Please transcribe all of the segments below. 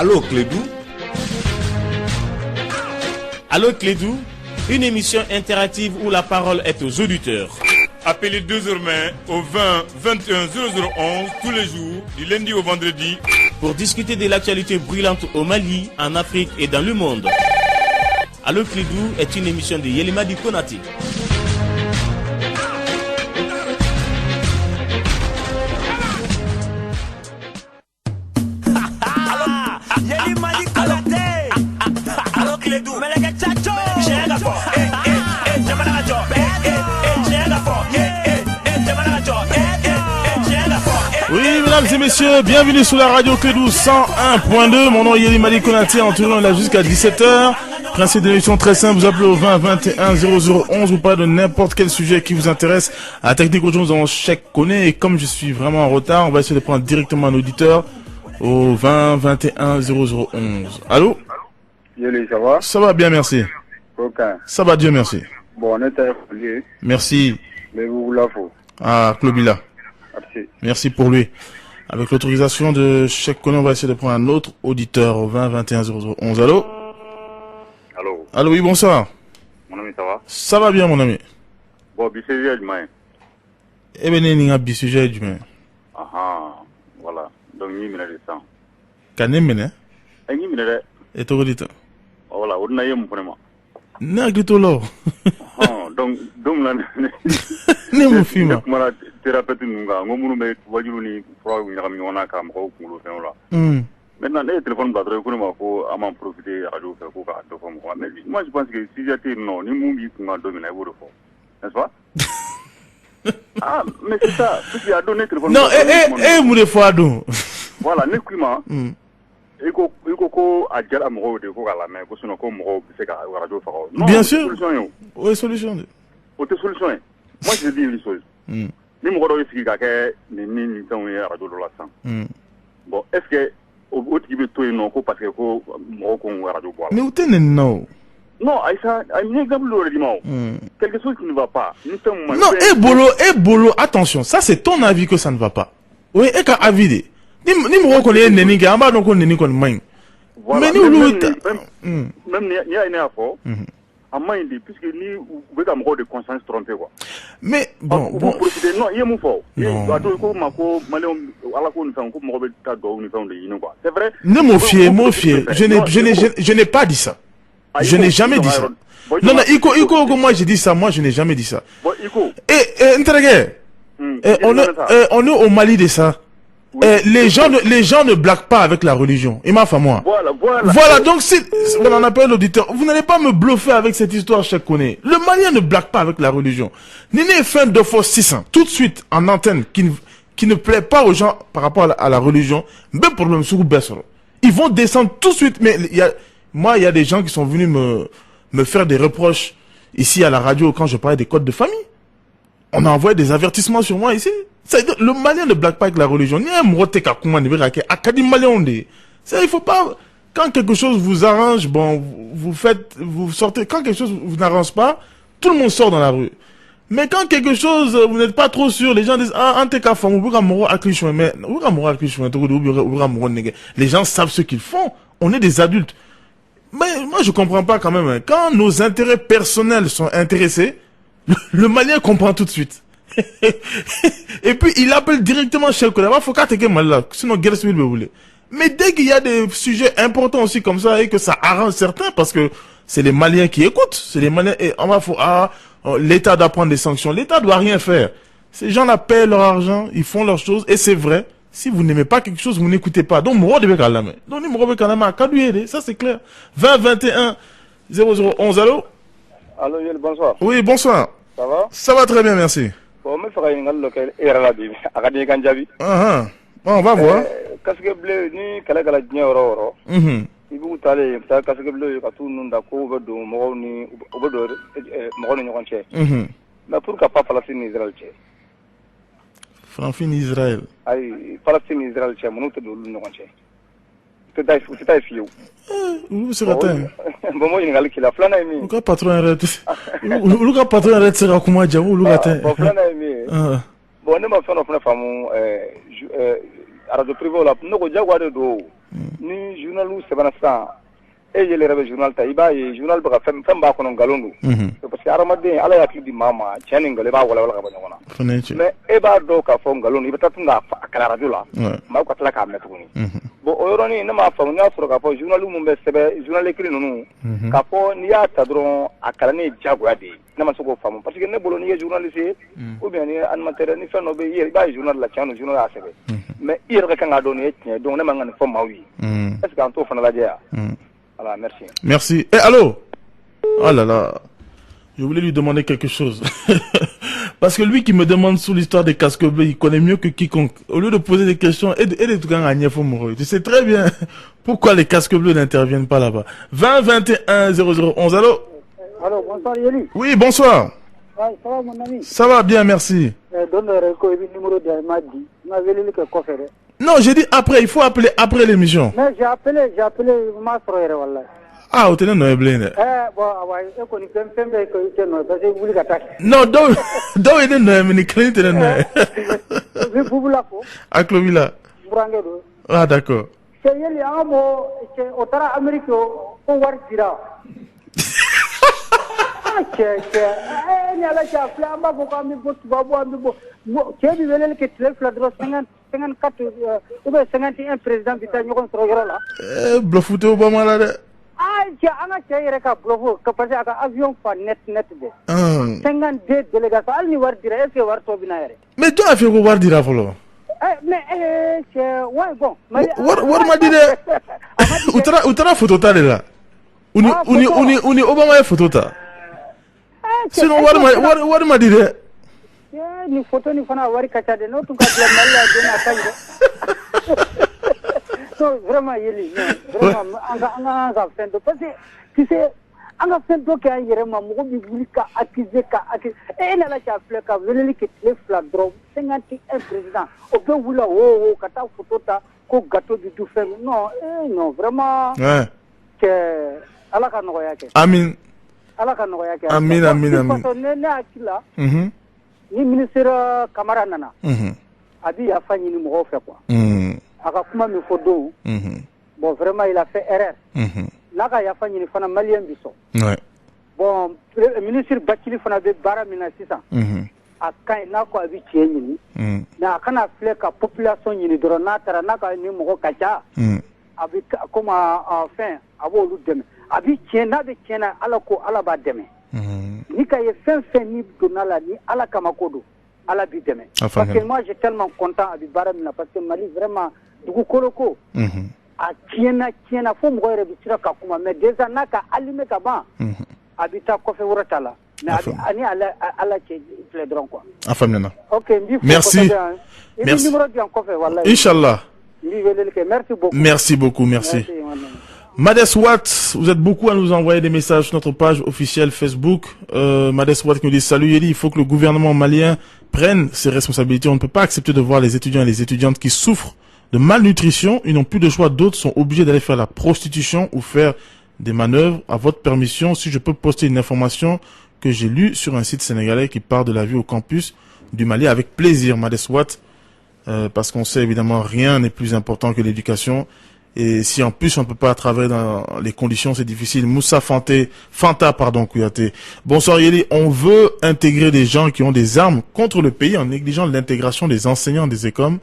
Allô Clédou. Allô Clédou, une émission interactive où la parole est aux auditeurs. Appelez désormais au 20 21 0011 tous les jours, du lundi au vendredi, pour discuter de l'actualité brûlante au Mali, en Afrique et dans le monde. Allô Clédou est une émission de Yelimadi Konati. Oui, mesdames et messieurs, bienvenue sur la radio Clédou 101.2. Mon nom est Yelimadi Konati, en tournant là jusqu'à 17h. Principe de l'émission très simple, vous appelez au 20 21 0011, vous parlez de n'importe quel sujet qui vous intéresse. À la technique aujourd'hui, nous avons Cheikh Koné, et comme je suis vraiment en retard, on va essayer de prendre directement un auditeur au 20 21 0011. Allô? Yéli, ça va? Ça va bien, merci. Aucun. Ça va, Dieu merci. Bon, on est téléphonié. Merci. Mais vous la faut. Ah, Klobila. Merci. Merci pour lui. Avec l'autorisation de Cheikh Koné, on va essayer de prendre un autre auditeur au 20 21 0011. Allô? Allô? Allô, oui, bonsoir. Mon ami, ça va? Ça va bien, mon ami. Bon, bisous, du main. Eh bien, il y a un petit sujet du main. Ah, voilà. Donc, il y a des sang. Quand il y a un minute. et tu dis Voilà, on a eu un problème. n'a pas là. Donc, là, Ne me filme. Comment thérapeute nous a, on me voyons pour on a qu'à me là. Maintenant, les téléphones batteries, on faut à m'en profiter à l'eau pour faire de forme. Mais moi, je pense que si j'étais non, ni mon vie pour dominer vous le fond. N'est-ce pas? Ah, mais c'est ça. Si tu as donné téléphone. Non, mon fois donc. Voilà, l'équipement. Il faut à dire à mon de quoi la main, parce que nous c'est qu'à radio faro. Bien sûr. Oui, solution. Autre solution. Moi, je dis une chose. Ni mon ici qu'à ni temps radio de la sang. Bon, est-ce que au type de non parce que mon radio boire. Mais où t'es non? Non, Aïssa, un exemple le quelque chose qui ne va pas. Non, bolo, attention, ça c'est ton avis que ça ne va pas. Oui, et qu'à avis. Ni me reconnaît neni qui amba donc neni kon main. Mais nous même il y a une affaire. À main puisque ni vous avez un de conscience trompé quoi. Mais bon non, il y a mon fort. Il doit tout ko mako malon ala ko ni ko mo be ta do ni de yino quoi. C'est vrai. Ne me fier, je n'ai pas dit ça. Je n'ai jamais dit ça. Non, Iko, moi j'ai dit ça, moi je n'ai jamais dit ça. Et on est au Mali de ça. Les gens ne blaguent pas avec la religion. Il m'a fait moi. Voilà, donc si on appelle l'auditeur, vous n'allez pas me bluffer avec cette histoire, Cheikh Koné. Le Malien ne blague pas avec la religion. Nini fait 2 fois 600, tout de suite en antenne, qui ne plaît pas aux gens par rapport à la religion. Même problème sur Bessoro. Ils vont descendre tout de suite. Mais il y a des gens qui sont venus me faire des reproches ici à la radio quand je parlais des codes de famille. On a envoyé des avertissements sur moi ici. Le Malien ne blague pas avec la religion. Ni un moté ka kuma ne verra que akadi Malien dit. Il faut pas, quand quelque chose vous arrange, bon, vous sortez, quand quelque chose vous n'arrange pas, tout le monde sort dans la rue. Mais quand quelque chose, vous n'êtes pas trop sûr, les gens disent, les gens savent ce qu'ils font. On est des adultes. Mais moi, je comprends pas quand même. Quand nos intérêts personnels sont intéressés, le Malien comprend tout de suite. Et puis, il appelle directement Cheikh Koné. Faut qu'à te mal là. Sinon, guerre civile, vous voulez. Mais dès qu'il y a des sujets importants aussi comme ça et que ça arrange certains, parce que c'est les Maliens qui écoutent, c'est les Maliens, et on va l'État doit prendre des sanctions. L'État doit rien faire. Ces gens-là paient leur argent, ils font leurs choses, et c'est vrai. Si vous n'aimez pas quelque chose, vous n'écoutez pas. Donc, moi, devez la main. Donc, ça c'est clair. 20 21 0011, allô? Allô, Yel, bonsoir. Oui, bonsoir. Ça va? Ça va très bien, merci. Bon, mais il y a local et Ralabi, Akadi Ganjabi. Bon, on va voir. Casque bleu, ni Kalagala Oro. Il vous allez, casque bleu, Katou Nundako, Obedo, Moroni, Obedo, Moroni Ranche. Mais pourquoi pas Palestine Israël? Franfin Israël. Aïe, Palestine Israël, mon autre de l'Unranche. C'est un fio. Où c'est atteint? Bon, moi, il y a qui la flamme. Pourquoi patron arrête? Pourquoi patron arrête? C'est comment dire où l'ougatin? Bon, flamme. Bon, on m'a fait une femme. Radio privé là, nous, Jaguar de dos. ni journal ou sebanasa e je le rebe journal ta iba e journal ba fem ba ko non galondu parce que aramade ala ya klidi mama chani ngale ba wala ka banyona mais e ba do ka fo galondu iba tatunga akala radio la ma ko tala ka metuni bo oroni na ma fa nya soro ka fo journal mu be sebe journal écrit nunu ka fo ni ya tadron akala ni jago ade na ma soko famu parce que ne bolo ni journaliste ou bien ni animateur ni fa no be yi ba journal la chanu journal a sebe mais hier ka nga do ni etien donc ne ma ngani fo mawi est-ce que anto fa na la dia. Voilà, merci. Merci. Eh, allô? Oh là là. Je voulais lui demander quelque chose. Parce que lui qui me demande sur l'histoire des casques bleus, il connaît mieux que quiconque. Au lieu de poser des questions, et de tout cas, tu sais très bien pourquoi les casques bleus n'interviennent pas là-bas. 20 21 0011. Allô? Allô, bonsoir Yeli. Oui, bonsoir. Ouais, ça va mon ami? Ça va bien, merci. Donne le numéro de Madi. Non, j'ai dit après, il faut appeler après l'émission. Mais j'ai appelé ma soeur, wallah. Ah, vous tenez Noé Blaine. Bon, ouais, je connais plein de parce que vous voulez attaquer. Non, donc il est Noé, mais il est Noé. Vous voulez quoi? À Clovilla. Ah, d'accord. C'est Yeli, un mot, c'est au Tara Amérique, au Wardira. président Blofouté Obama là. avion net de 52 délégations al ni war dira est-ce que war to binaire mais toi a fait ko war dira folo mais c'est ouais bon war ma dire utara photo ta là uni Obama e photo ta sinon war ma dire ni photo ni fana wari kachade no tu ka malla dena kanje so vraiment Yeli vraiment anga fendo parce que tu sais anga fendo ka yere ma mo bi bulika accuser et na la cha fleka veneli ke le fladro 51 président o be wula o kata photo ta ko gâteau du tout fait non vraiment que ala ka no yake amin ala ka no yake amin parce que ne akila ni ministre Camara nana abi ya fanyi ni mo fait quoi aka kuma mi fodo bon vraiment il a fait erreur naka ya fanyi ni fana malien biso bon ministre Bakili fana be bara mina sisa akai nako abi tieni na kana fleka population ni doro na tara naka ni mo kacha abi kuma enfin abo lu deme abi tiena be tiena alako alaba deme ni ka ye fin ni donala ni ala kama kodo ala bi deme parce que moi j'ai tellement content abi bara mina parce que Mali vraiment dugu koloko a tiena fo mo re bi tira ka kuma mais déjà naka alime ka ba abita ko fe wurata la mais ani ala che pledron quoi afamna OK merci numéro di en ko fe wallahi inchallah merci beaucoup merci Mades Watt, vous êtes beaucoup à nous envoyer des messages sur notre page officielle Facebook. Mades Watt qui nous dit: salut Yeli, il faut que le gouvernement malien prenne ses responsabilités. On ne peut pas accepter de voir les étudiants et les étudiantes qui souffrent de malnutrition. Ils n'ont plus de choix, d'autres sont obligés d'aller faire la prostitution ou faire des manœuvres. À votre permission, si je peux poster une information que j'ai lue sur un site sénégalais qui parle de la vie au campus du Mali, avec plaisir, Mades Watt, parce qu'on sait évidemment rien n'est plus important que l'éducation. Et si en plus on ne peut pas travailler dans les conditions, c'est difficile. Moussa Fanta, Kouyaté. Bonsoir Yeli, on veut intégrer des gens qui ont des armes contre le pays en négligeant l'intégration des enseignants des écoles.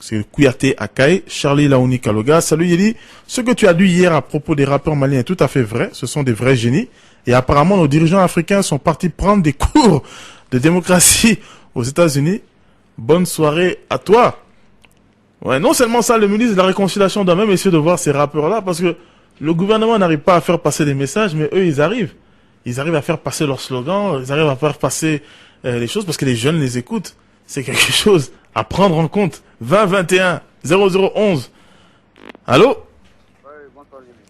C'est Kouyaté Akaï, Charlie Laouni Kaloga. Salut Yeli, ce que tu as dit hier à propos des rappeurs maliens est tout à fait vrai. Ce sont des vrais génies. Et apparemment nos dirigeants africains sont partis prendre des cours de démocratie aux États-Unis. Bonne soirée à toi. Ouais, non seulement ça, le ministre de la Réconciliation doit même essayer de voir ces rappeurs-là, parce que le gouvernement n'arrive pas à faire passer des messages, mais eux, ils arrivent. Ils arrivent à faire passer leurs slogans, ils arrivent à faire passer les choses, parce que les jeunes les écoutent. C'est quelque chose à prendre en compte. 20 21 0011. Allô?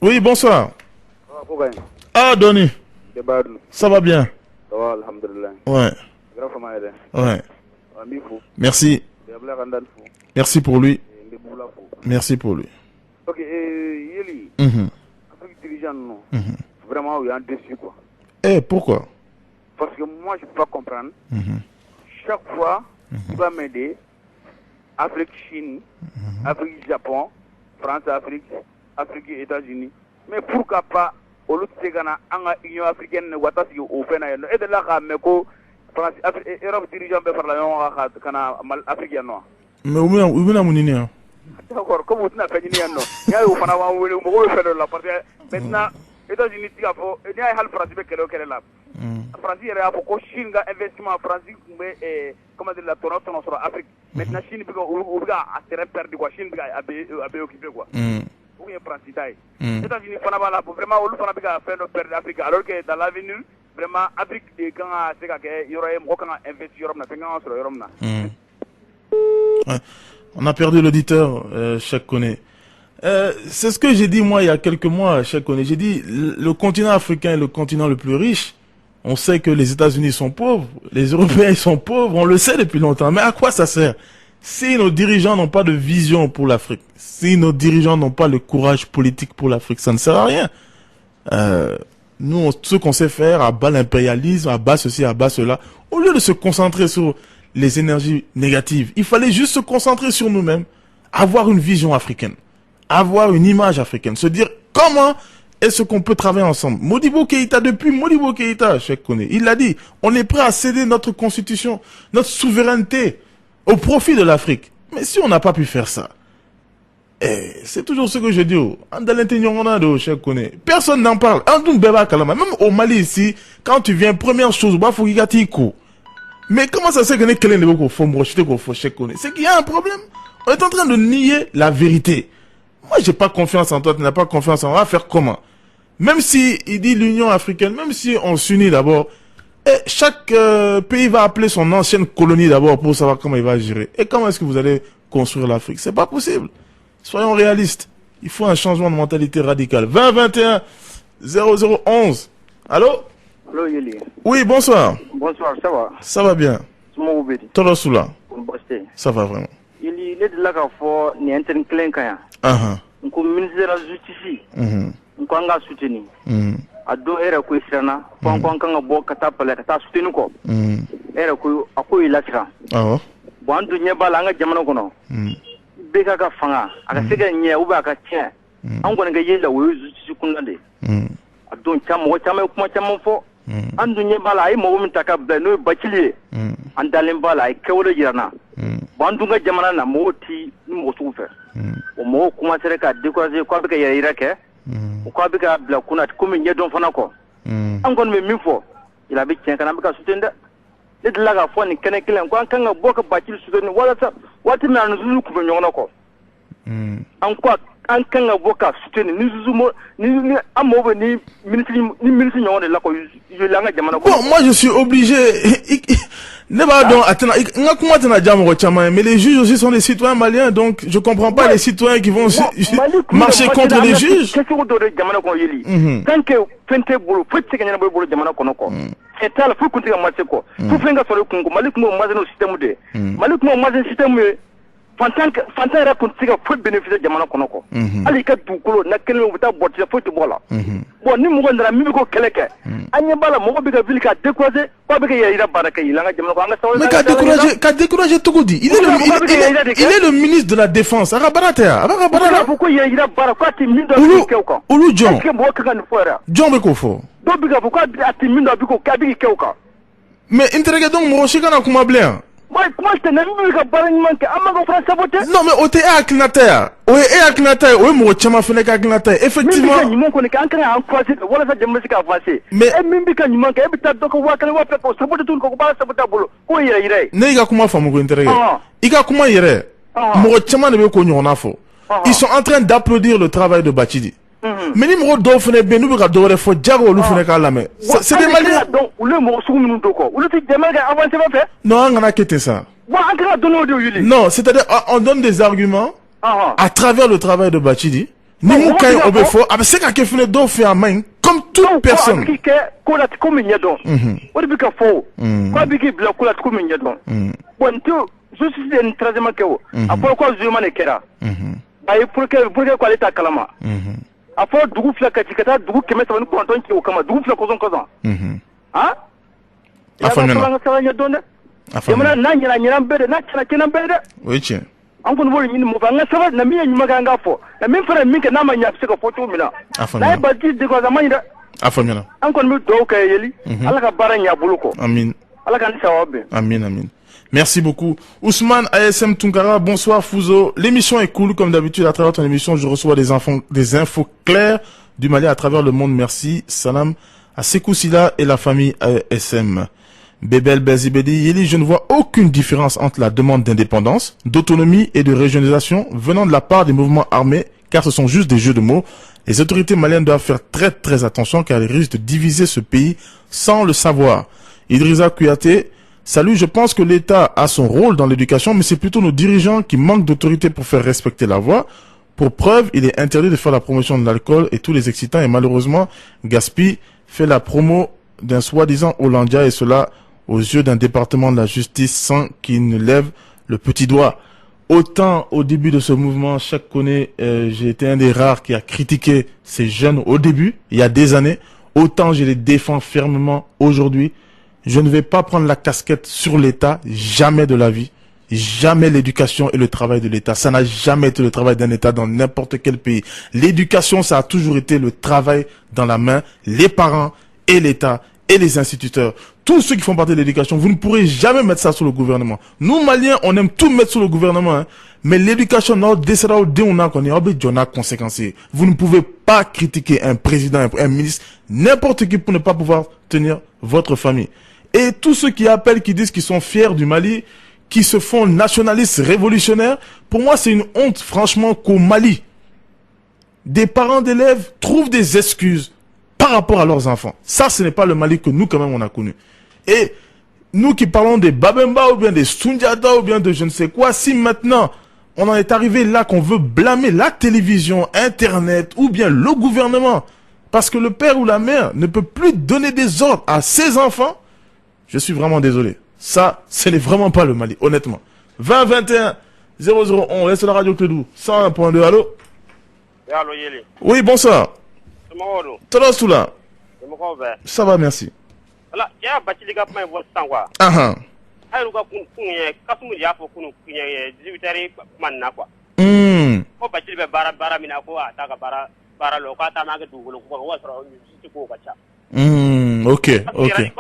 Oui, bonsoir. Ah, Donny. Ça va bien? Ça va, alhamdulillah. Ouais. Ouais. Merci. Merci pour lui. Merci pour lui. Ok, Yeli. Avec dirigeant, non. Vraiment, il y a un déçu, quoi. Eh, pourquoi? Parce que moi, je peux pas comprendre. Chaque fois, il va m'aider. Afrique, Chine, Afrique, Japon, France, Afrique, Afrique et États-Unis. Mais pourquoi pas au lieu de l'Union africaine, ne voit pas si au fait et de là, mais que France, Europe dirigeant faire la Union africaine. Mais où est la monnaie? D'accord, comme vous n'avez pas dit non. Il y a eu la partie maintenant. États-Unis, il y a un France qui est là. France, il y a beaucoup de Chine investissement France, mais comment dire la tournure sur l'Afrique. Maintenant, Chine, il y a un terrain perdu, Chine a occupé quoi. Ou bien France, États-Unis, vraiment, on va faire nos pertes d'Afrique, alors que dans l'avenir, vraiment, Afrique, quand il y aura un investisseur, on a perdu l'auditeur, Cheikh Koné. C'est ce que j'ai dit moi il y a quelques mois, Cheikh Koné. J'ai dit le continent africain est le continent le plus riche. On sait que les États-Unis sont pauvres, les Européens sont pauvres, on le sait depuis longtemps. Mais à quoi ça sert? Si nos dirigeants n'ont pas de vision pour l'Afrique, si nos dirigeants n'ont pas le courage politique pour l'Afrique, ça ne sert à rien. Nous, ce qu'on sait faire, à bas l'impérialisme, à bas ceci, à bas cela, au lieu de se concentrer sur les énergies négatives, il fallait juste se concentrer sur nous-mêmes, avoir une vision africaine, avoir une image africaine, se dire comment est-ce qu'on peut travailler ensemble. Modibo Keïta, depuis Modibo Keïta, Cheikh Koné, il l'a dit, on est prêt à céder notre constitution, notre souveraineté au profit de l'Afrique. Mais si on n'a pas pu faire ça, c'est toujours ce que je dis. Cheikh Koné, personne n'en parle. Même au Mali ici, quand tu viens, première chose, mais comment ça se fait que c'est qu'il y a un problème. On est en train de nier la vérité. Moi, j'ai pas confiance en toi, tu n'as pas confiance en moi. On va faire comment? Même si il dit l'Union africaine, même si on s'unit d'abord, chaque pays va appeler son ancienne colonie d'abord pour savoir comment il va gérer. Et comment est-ce que vous allez construire l'Afrique? C'est pas possible. Soyons réalistes. Il faut un changement de mentalité radical. 2021 0011. Allô? Allô, Yeli. Oui, bonsoir. Bonsoir, ça va? Ça va bien. Tolosula. Ça va vraiment. Il est de là qu'il faut ni interne clé quand même. Comme ministre de la Justice, on a soutenu. A deux heures que c'est là, quand on a beau catapole, ça soutenu quoi. Heure que à quoi il a tiré. Ah. Bon, on doit pas l'engager jamais qu'on a. Beka ka fanga, aka sega nya uba ka tien. An gona ga yela wo justice kunande. A don chamo kuma chamo fo. An dunye bala ay mo min taka no bachili. An dalen bala ay kewlo jirana. Bandunga jamana na moti mo sufa. O mo kuma sere ka décourager ko bika ya irake. O ko bika bla kuna ko min yedon fana ko. An gon me min fo. Ila bi tien kana bika sutenda. Ne de la ga fo ni kene kilen ko an kanga boka bachili suteni wala sa wati me anu zulu ku nyona ko. En quoi en kanga boka suteni ni zuzumo ni amobe ni ministre nyona la ko je langa jamana ko. Bon, moi je suis obligé mais les juges aussi sont des citoyens maliens, donc je comprends pas les citoyens qui vont marcher contre les juges. C'est ça, faut continuer à marcher quoi. Faut faire un peu de Malik mo mazen au système de. Malik mo mazen système Fantan raconte que faut bénéficier de jamana konoko. Ali ka dukolo na kele mo ta botte faut te bola. Bon ni mo ngandra mi ko keleke. Anya bala mo ko biga vilka décourager, pas biga yira baraka yilanga jamana ko anga sawo. Mais ka décourager tout dit. Il est le ministre de la défense. Arabarata. Pourquoi yira baraka ti mindo biko. Ulu John. Ke mo ka kan fora. John beko fo. Do biga pourquoi ati mindo biko ka bigi keuka. Mais interroge donc mo shikana kuma blen. Moi, je n'ai pas de non, mais OTE Akinater. Effectivement. Ils sont en train d'applaudir le travail de Bachidi. Mais c'est des Maliens. Non, on a quitté ça. Non, c'est-à-dire on donne des arguments à travers le travail de Bachidi. Comme toute personne. A fɔ dugu fila ka ci ka taa dugu 390 ci o kama dugu fila kɔsɔn han a faamuya jamana n'a ɲɛna bɛɛ de n'a tiɲɛna bɛɛ de o ye tiɲɛ Encore une fois, il me va ça va na mi nyumaganga fo. Na mi fera mi ke na ma nyapse ko photo mina. Na bati de ko zamanya. Afamina. Encore mi do ka yeli. Ala ka bara nya buluko. Amin. Ala ka ni sawabe. Amin, amin. Merci beaucoup. Ousmane ASM Tunkara, bonsoir Fouzo. L'émission est cool, comme d'habitude, à travers ton émission, je reçois des infos claires du Mali à travers le monde. Merci. Salam à Sekou Sila et la famille ASM. Bébel Bezibedi, Yeli, je ne vois aucune différence entre la demande d'indépendance, d'autonomie et de régionalisation venant de la part des mouvements armés, car ce sont juste des jeux de mots. Les autorités maliennes doivent faire très très attention car elles risquent de diviser ce pays sans le savoir. Idrissa Kouyaté, salut, je pense que l'État a son rôle dans l'éducation, mais c'est plutôt nos dirigeants qui manquent d'autorité pour faire respecter la voie. Pour preuve, il est interdit de faire la promotion de l'alcool et tous les excitants, et malheureusement, Gaspi fait la promo d'un soi-disant Hollandia, et cela aux yeux d'un département de la justice sans qu'il ne lève le petit doigt. Autant au début de ce mouvement, chaque connaît, j'ai été un des rares qui a critiqué ces jeunes au début, il y a des années, autant je les défends fermement aujourd'hui. Je ne vais pas prendre la casquette sur l'État, jamais de la vie. Jamais l'éducation et le travail de l'État. Ça n'a jamais été le travail d'un État dans n'importe quel pays. L'éducation, ça a toujours été le travail dans la main, les parents et l'État et les instituteurs. Tous ceux qui font partie de l'éducation, vous ne pourrez jamais mettre ça sur le gouvernement. Nous, Maliens, on aime tout mettre sur le gouvernement, hein. Mais l'éducation, vous ne pouvez pas critiquer un président, un ministre, n'importe qui pour ne pas pouvoir tenir votre famille. Et tous ceux qui appellent, qui disent qu'ils sont fiers du Mali, qui se font nationalistes révolutionnaires, pour moi c'est une honte franchement qu'au Mali, des parents d'élèves trouvent des excuses par rapport à leurs enfants. Ça, ce n'est pas le Mali que nous quand même on a connu. Et nous qui parlons des Babemba ou bien des Sundiata ou bien de je ne sais quoi, si maintenant on en est arrivé là qu'on veut blâmer la télévision, Internet ou bien le gouvernement, parce que le père ou la mère ne peut plus donner des ordres à ses enfants, je suis vraiment désolé. Ça, ce n'est vraiment pas le Mali, honnêtement. 20 21 0011, reste la radio Clédou. 101.2, allô? Allô, Yeli. Oui, bonsoir. Ça va, merci. Ok. Ok.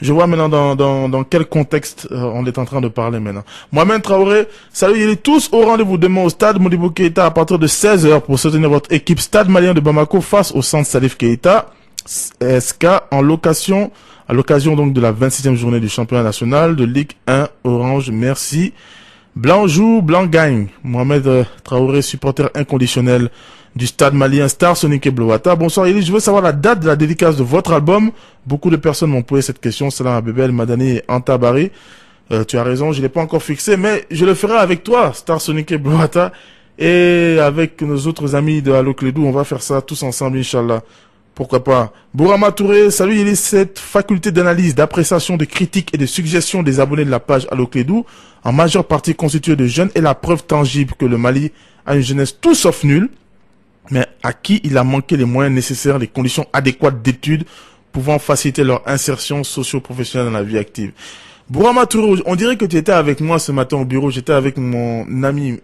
Je vois maintenant dans quel contexte on est en train de parler maintenant. Mohamed Traoré, salut, il est tous au rendez-vous demain au stade Modibo Keïta à partir de 16h pour soutenir votre équipe Stade Malien de Bamako face au centre Salif Keïta SK à l'occasion donc de la 26e journée du championnat national de Ligue 1 Orange. Merci. Blanc joue, blanc gagne. Mohamed Traoré, supporter inconditionnel du stade malien Star Sonic et Blowata. Bonsoir Elie, je veux savoir la date de la dédicace de votre album. Beaucoup de personnes m'ont posé cette question. Salam à Bébel, Madani et Antabari. Tu as raison, je ne l'ai pas encore fixé, mais je le ferai avec toi, Star Sonic et Blowata. Et avec nos autres amis de Allo Clédou, on va faire ça tous ensemble, Inch'Allah. Pourquoi pas. Bourama Touré, salut, il est cette faculté d'analyse, d'appréciation, de critique et de suggestion des abonnés de la page Allo Clédou, en majeure partie constituée de jeunes, est la preuve tangible que le Mali a une jeunesse tout sauf nulle, mais à qui il a manqué les moyens nécessaires, les conditions adéquates d'études pouvant faciliter leur insertion socio-professionnelle dans la vie active. Bourama Touré, on dirait que tu étais avec moi ce matin au bureau, j'étais avec mon ami,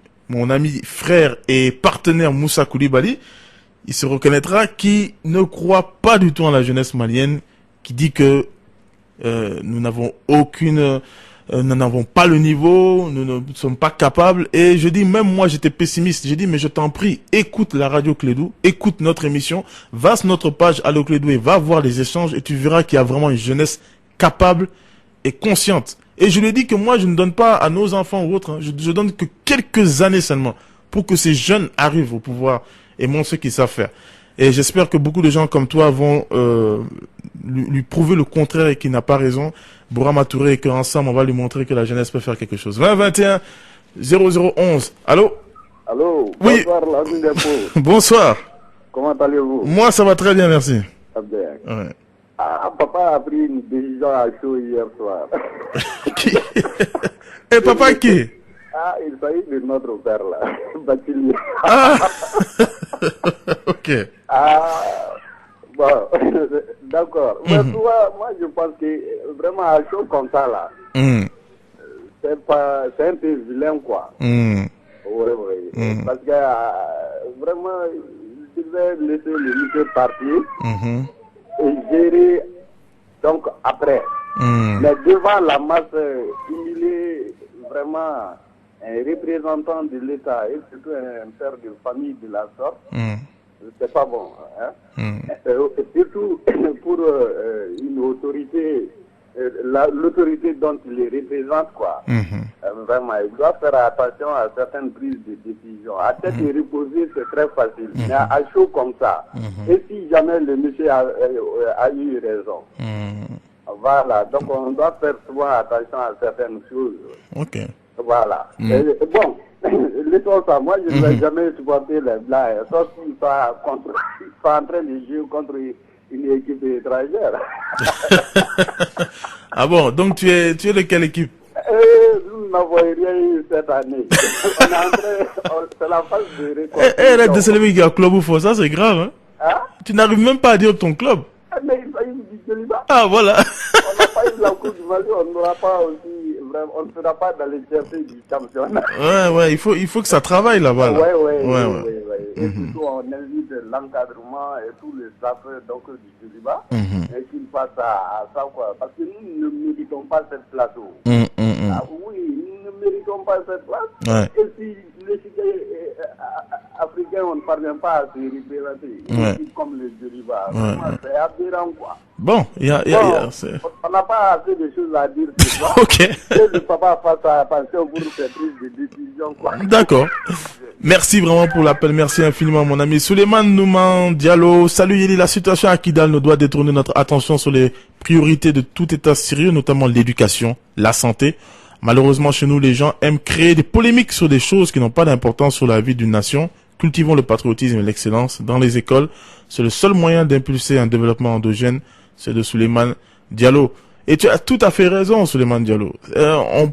frère et partenaire Moussa Koulibaly. Il se reconnaîtra, qui ne croit pas du tout en la jeunesse malienne, qui dit que nous n'avons nous n'avons pas le niveau, nous ne sommes pas capables. Et je dis, même moi j'étais pessimiste, j'ai dit mais je t'en prie, écoute la radio Clédou, écoute notre émission, va sur notre page Allo Clédou et va voir les échanges et tu verras qu'il y a vraiment une jeunesse capable et consciente. Et je lui ai dit que moi je ne donne pas à nos enfants ou autres, hein, je donne que quelques années seulement pour que ces jeunes arrivent au pouvoir et montrent ce qu'ils savent faire. Et j'espère que beaucoup de gens comme toi vont lui prouver le contraire et qu'il n'a pas raison. Bourama Touré, et qu'ensemble on va lui montrer que la jeunesse peut faire quelque chose. 20 21 0011. Allô? Allô? Oui. Bonsoir, Bonsoir. Comment allez-vous? Moi ça va très bien, merci. Ouais. Ah, papa a pris une décision à chaud hier soir. Qui? Et papa qui? Ah, il s'agit de notre père là, Bachili. Ah. Ok. Ah, Bon, d'accord. Mais moi, je pense que vraiment, à chaud comme ça, là, c'est un peu vilain, quoi. Oui. Parce que vraiment, je vais laisser le monsieur partir et gérer donc après. Mais devant la masse, il est vraiment un représentant de l'État et surtout un père de famille de la sorte. C'est pas bon. Hein? Surtout pour une autorité, l'autorité dont il les représente, quoi. Vraiment, il doit faire attention à certaines prises de décision. À tête de reposer, c'est très facile. Mais à chaud comme ça, et si jamais le monsieur a eu raison, voilà, donc on doit faire souvent attention à certaines choses. Ok. Voilà. Bon, laissons ça. Moi, je ne vais jamais supporter les Blancs, sauf qu'ils sont en train de jouer contre une équipe étrangère. Ah bon, donc tu es de quelle équipe? Nous n'avons rien eu cette année. On est en train, c'est la phase de récolte. Arrête de se lever qu'il y a club ou faux, ça c'est grave. Hein? Tu n'arrives même pas à dire ton club. Mais il s'agit du Djoliba. Ah voilà. On n'a pas eu la Coupe du Mali, on n'aura pas aussi, vraiment, on ne sera pas dans les chercher du championnat. Ouais, il faut que ça travaille là-bas. Là. Ouais. Et surtout, on invite l'encadrement et tous les staff donc, du Djoliba et qu'ils passent à ça, quoi. Parce que nous ne méritons pas cette place. Ah, oui, nous ne méritons pas cette place. Et si les citoyens africains, on ne parvient pas à se représenter, comme les Djoliba, c'est aberrant, quoi. Bon, on n'a pas assez de choses à dire. Ok. Et le papa fasse attention pour ces prises de décision, quoi. D'accord. Merci vraiment pour l'appel. Merci infiniment, mon ami. Souleymane Nouman Diallo. Salut Yeli. La situation à Kidal nous doit détourner notre attention sur les priorités de tout état sérieux, notamment l'éducation, la santé. Malheureusement, chez nous, les gens aiment créer des polémiques sur des choses qui n'ont pas d'importance sur la vie d'une nation. Cultivons le patriotisme et l'excellence dans les écoles. C'est le seul moyen d'impulser un développement endogène. C'est de Souleymane Diallo. Et tu as tout à fait raison, Souleymane Diallo. On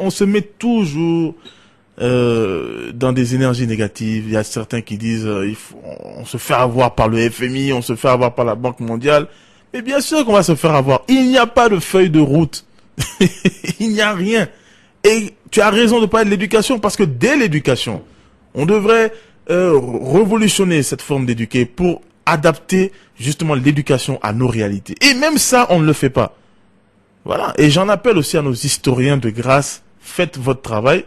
se met toujours dans des énergies négatives. Il y a certains qui disent on se fait avoir par le FMI, on se fait avoir par la Banque mondiale. Mais bien sûr qu'on va se faire avoir. Il n'y a pas de feuille de route. Il n'y a rien. Et tu as raison de parler de l'éducation, parce que dès l'éducation, on devrait révolutionner cette forme d'éduquer pour adapter justement l'éducation à nos réalités. Et même ça, on ne le fait pas. Voilà. Et j'en appelle aussi à nos historiens de grâce. Faites votre travail.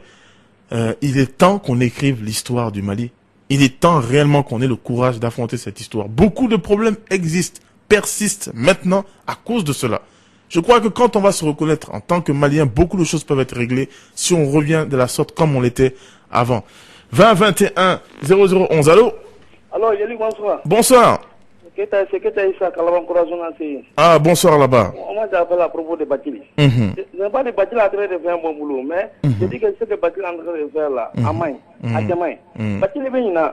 Il est temps qu'on écrive l'histoire du Mali. Il est temps réellement qu'on ait le courage d'affronter cette histoire. Beaucoup de problèmes existent, persistent maintenant à cause de cela. Je crois que quand on va se reconnaître en tant que Malien, beaucoup de choses peuvent être réglées si on revient de la sorte comme on l'était avant. 20 21 0011. Allô? Allô, Yeli, bonsoir. Bonsoir. Ah, bonsoir là-bas. Moi, j'appelle à propos de Batili. Je n'ai pas de Batili en train de faire un bon boulot, mais je dis que ce que Batili est en train de faire là, à main, à demain. Batili vient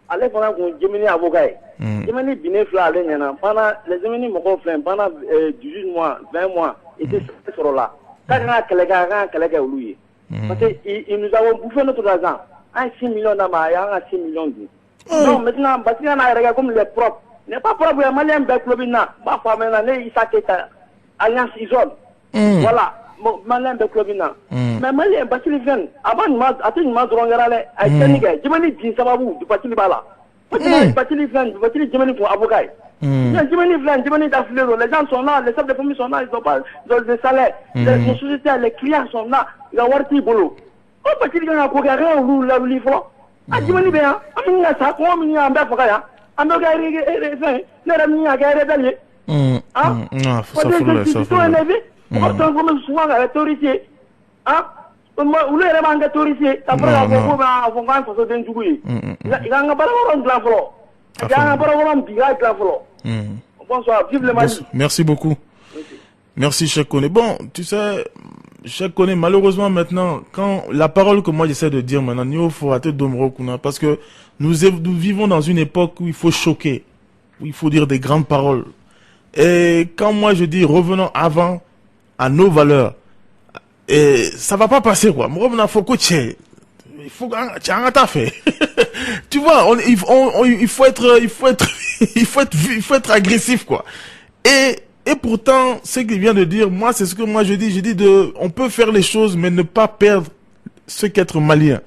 aller pendant qu'on Jemini avocat. Jemini biné fla aller pendant les Jemini m'ont fait pendant 18 mois, 20 mois, et c'est sur là. Quand on a quelqu'un lui, parce que nous avons bouffé notre argent. 6 millions d'amaya, 6 millions de. Non, maintenant, Batili a regardé comme les propres. N'est pas propre, les Maliens Beklobina, ma femme est Alliance Isole. Voilà, Malien Beklobina. Mais Malien Batili Ven, avant de m'attendre à Sénégal, je me dis, ça va vous, du Batili Bala. Batili Ven, Batili Jemeni pour avocat. Jemeni Ven, Jemeni d'Aflero, les gens sont là, les chefs de famille sont là, ils n'ont pas de salaire. Les sociétés, les clients sont là, ils ont Warti Bolo. Oh, Batili Ven a regardé un roule, la livre. Ah, Jemeni bien, Amina, ça, comment on a un bafaka. Non, ça bonsoir, vive le Mali. Merci beaucoup. Merci, Cheikh Koné. Bon, tu sais, Cheikh Koné, malheureusement maintenant, quand la parole que moi j'essaie de dire maintenant, parce que nous vivons dans une époque où il faut choquer, où il faut dire des grandes paroles. Et quand moi je dis revenons avant à nos valeurs, et ça va pas passer quoi. Il faut que tu as fait. Tu vois, il faut être il faut être agressif, quoi. Et pourtant, ce qu'il vient de dire, moi, c'est ce que moi je dis. Je dis on peut faire les choses, mais ne pas perdre ce qu'être malien.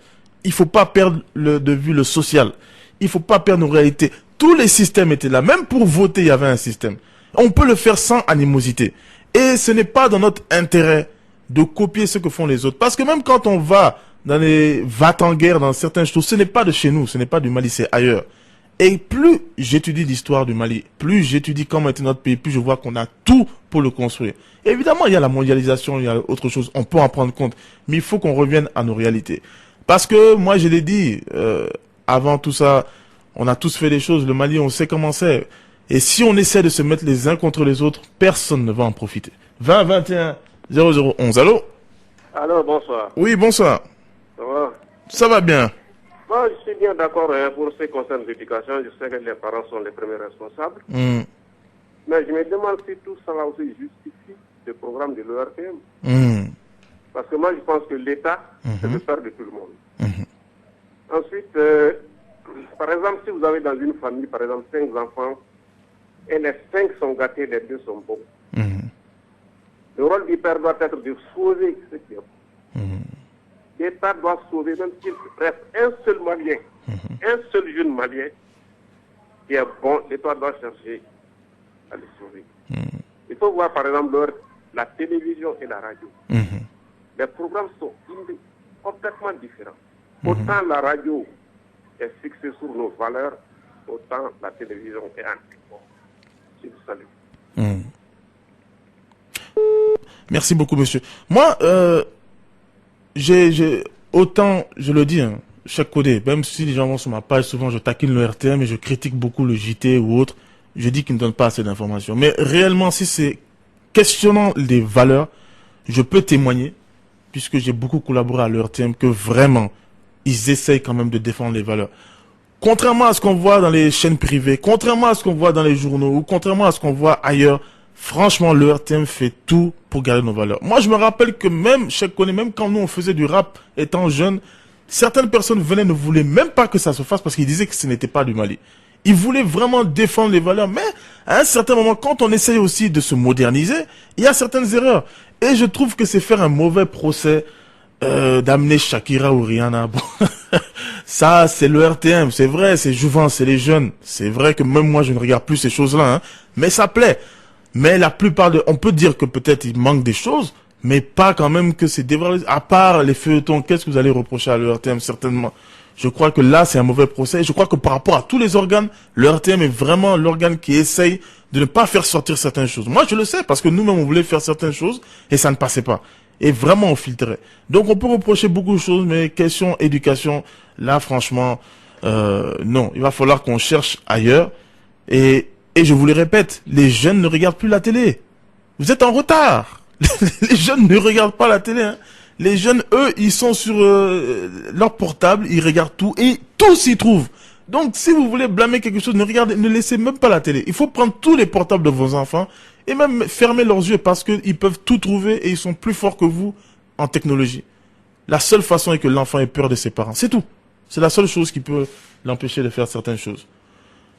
Il faut pas perdre de vue le social. Il faut pas perdre nos réalités. Tous les systèmes étaient là. Même pour voter, il y avait un système. On peut le faire sans animosité. Et ce n'est pas dans notre intérêt de copier ce que font les autres. Parce que même quand on va dans les va-t-en-guerre, dans certaines choses, ce n'est pas de chez nous, ce n'est pas du Mali, c'est ailleurs. Et plus j'étudie l'histoire du Mali, plus j'étudie comment était notre pays, plus je vois qu'on a tout pour le construire. Et évidemment, il y a la mondialisation, il y a autre chose, on peut en prendre compte. Mais il faut qu'on revienne à nos réalités. Parce que, moi, je l'ai dit, avant tout ça, on a tous fait des choses. Le Mali, on sait comment c'est. Et si on essaie de se mettre les uns contre les autres, personne ne va en profiter. 20 21 0011. Allô? Allô, bonsoir. Oui, bonsoir. Ça va? Ça va bien. Moi, je suis bien d'accord pour ce qui concerne l'éducation. Je sais que les parents sont les premiers responsables. Mais je me demande si tout cela aussi justifie le programme de l'ERTM. Parce que moi, je pense que l'État, c'est le père de tout le monde. Ensuite, par exemple, si vous avez dans une famille, par exemple, 5 enfants, et les 5 sont gâtés, les 2 sont bons. Le rôle du père doit être de sauver ce qui est bon. L'État doit sauver, même s'il reste un seul Malien, un seul jeune Malien qui est bon, l'État doit chercher à le sauver. Il faut voir, par exemple, la télévision et la radio. Les programmes sont complètement différents. Autant la radio est fixée sur nos valeurs, autant la télévision est anti-bon. Je vous salue. Merci beaucoup, monsieur. Moi, autant, je le dis, hein, chaque côté, même si les gens vont sur ma page, souvent je taquine le RTM et je critique beaucoup le JT ou autre, je dis qu'ils ne donnent pas assez d'informations. Mais réellement, si c'est questionnant les valeurs, je peux témoigner, puisque j'ai beaucoup collaboré à l'ERTM, que vraiment, ils essayent quand même de défendre les valeurs. Contrairement à ce qu'on voit dans les chaînes privées, contrairement à ce qu'on voit dans les journaux, ou contrairement à ce qu'on voit ailleurs, franchement, l'ERTM fait tout pour garder nos valeurs. Moi, je me rappelle que même quand nous on faisait du rap étant jeune, certaines personnes venaient ne voulaient même pas que ça se fasse parce qu'ils disaient que ce n'était pas du Mali. Ils voulaient vraiment défendre les valeurs, mais à un certain moment, quand on essaye aussi de se moderniser, il y a certaines erreurs. Et je trouve que c'est faire un mauvais procès d'amener Shakira ou Rihanna. Bon, ça, c'est le RTM, c'est vrai, c'est Jouvence, c'est les jeunes. C'est vrai que même moi, je ne regarde plus ces choses-là, hein, mais ça plaît. Mais la plupart on peut dire que peut-être il manque des choses, mais pas quand même que c'est dévalorisé. À part les feuilletons, qu'est-ce que vous allez reprocher à l'ERTM, certainement? Je crois que là, c'est un mauvais procès. Et je crois que par rapport à tous les organes, l'ERTM est vraiment l'organe qui essaye de ne pas faire sortir certaines choses. Moi, je le sais, parce que nous-mêmes, on voulait faire certaines choses, et ça ne passait pas. Et vraiment, on filtrait. Donc, on peut reprocher beaucoup de choses, mais question éducation, là, franchement, non. Il va falloir qu'on cherche ailleurs. Et je vous le répète, les jeunes ne regardent plus la télé. Vous êtes en retard. Les jeunes ne regardent pas la télé. Hein. Les jeunes, eux, ils sont sur leur portable, ils regardent tout et tout s'y trouve. Donc, si vous voulez blâmer quelque chose, ne laissez même pas la télé. Il faut prendre tous les portables de vos enfants et même fermer leurs yeux parce qu'ils peuvent tout trouver et ils sont plus forts que vous en technologie. La seule façon est que l'enfant ait peur de ses parents. C'est tout. C'est la seule chose qui peut l'empêcher de faire certaines choses.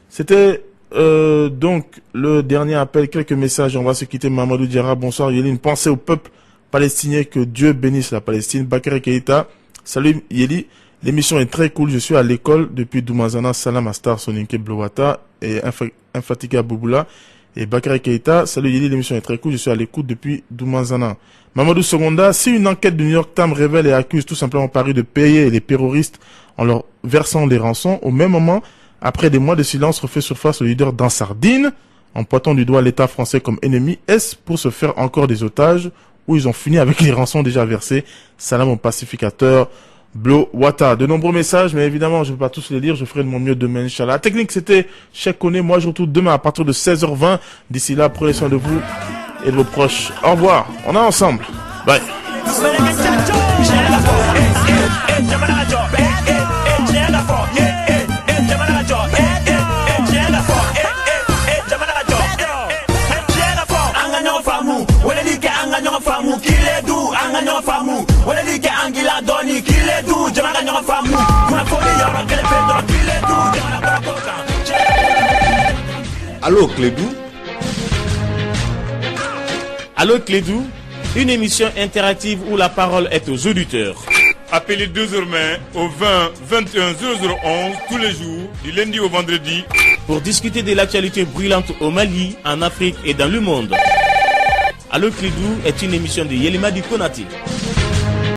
C'était donc le dernier appel. Quelques messages. On va se quitter. Mamadou Diarra, bonsoir. Yéli, une pensée au peuple palestinien. Que Dieu bénisse la Palestine. Bakary Keïta. Salut Yéli. L'émission est très cool. Je suis à l'école depuis Doumazana. Salam Astar Soninke Blowata et Infatika Bouboula. Et Bakary Keïta. Salut Yéli. L'émission est très cool. Je suis à l'écoute depuis Doumazana. Mamadou Seconda. Si une enquête du New York Times révèle et accuse tout simplement Paris de payer les terroristes en leur versant des rançons, au même moment, après des mois de silence, refait surface le leader d'Ansardine, en pointant du doigt l'État français comme ennemi. Est-ce pour se faire encore des otages où ils ont fini avec les rançons déjà versées? Salam au pacificateur Blo Wata. De nombreux messages, mais évidemment, je ne vais pas tous les lire. Je ferai de mon mieux demain, Inch'Allah. La technique, c'était Cheikh Koné. Moi, je retrouve demain à partir de 16h20. D'ici là, prenez soin de vous et de vos proches. Au revoir. On est ensemble. Bye. Allô Clédou. Allô Clédou, une émission interactive où la parole est aux auditeurs. Appelez désormais au 20 21 0011 tous les jours, du lundi au vendredi, pour discuter de l'actualité brûlante au Mali, en Afrique et dans le monde. Allô Clédou est une émission de Yelima Di Konati.